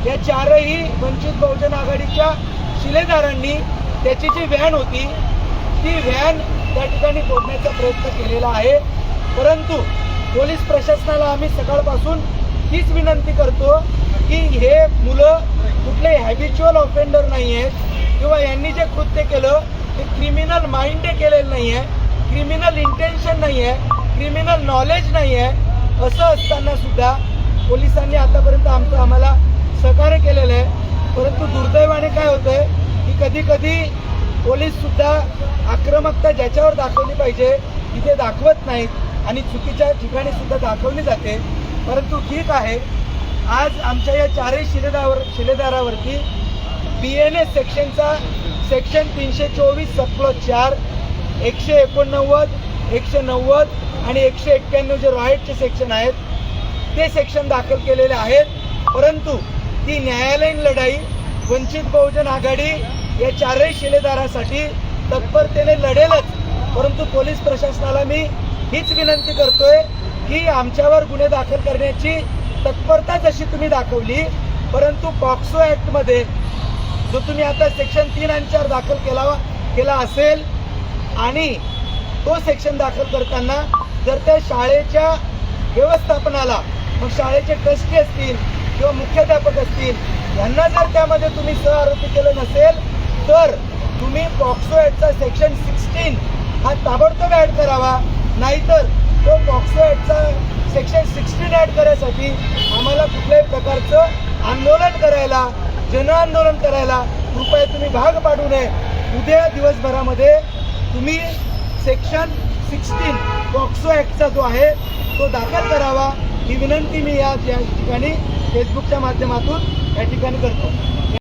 या चारही वंचित बहुजन आघाडीच्या शिलेदारांनी त्याची जी व्हॅन होती ती व्हॅन त्या ठिकाणी फोडण्याचा प्रयत्न केलेला आहे। परंतु पोलीस प्रशासनाला आम्ही सकाळपासून हीच विनंती करतो की हे मुलं कुठले हॅबिच्युअल ऑफेंडर नाही आहेत किंवा यांनी जे कृत्य केलं ते क्रिमिनल माइंडे केलेलं नाही आहे, क्रिमिनल इंटेन्शन नाही आहे, क्रिमिनल नॉलेज नाही आहे। असं असताना सुद्धा पोलिसांनी आतापर्यंत आम्हाला सहकार्य केलेलं आहे। परंतु दुर्दैवाने काय होतंय की कधी कधी पोलीस सुद्धा आक्रमकता ज्याच्यावर दाखवली पाहिजे तिथे दाखवत नाहीत आणि चुकीच्या ठिकाणी सुद्धा दाखवली जाते। परंतु ठीक आहे, आज आमच्या या चारही शिलेदारावरती BNS सेक्शनचा सेक्शन 324 सबक्लॉज 4, 189, 190 आणि 191 जे रॉयटचे सेक्शन आहेत ते सेक्शन दाखल केलेले आहेत। परंतु ती न्यायालयीन लढाई वंचित बहुजन आघाडी या चारही शिलेदारासाठी तत्परतेने लढेलच। परंतु पोलीस प्रशासनाला मी हीच विनंती करतोय की आमच्यावर गुन्हे दाखल करण्याची तत्परता जशी तुम्ही दाखवली, परंतु पॉक्सो ॲक्टमध्ये जो तुम्ही आता सेक्शन 3 आणि 4 दाखल केला असेल आणि तो सेक्शन दाखल करताना जर त्या शाळेच्या व्यवस्थापनाला, मग शाळेचे ट्रस्टी असतील किंवा मुख्याध्यापक असतील यांना जर त्यामध्ये तुम्ही सहआरोपी केलं नसेल तर तुम्ही पॉक्सो ॲक्टचा सेक्शन 16 हा ताबडतोब ॲड करावा। नाहीतर तो पॉक्सो ॲक्टचा सेक्शन 16 ॲड करण्यासाठी आम्हाला कुठल्याही प्रकारचं आंदोलन करायला, जनआंदोलन करायला कृपया तुम्ही भाग पाडू नये। उद्या दिवसभरामध्ये तुम्ही सेक्शन 16 पॉक्सो ॲक्टचा जो आहे तो दाखल करावा ही विनंती मी या ठिकाणी फेसबुकच्या माध्यमातून या ठिकाणी करतो।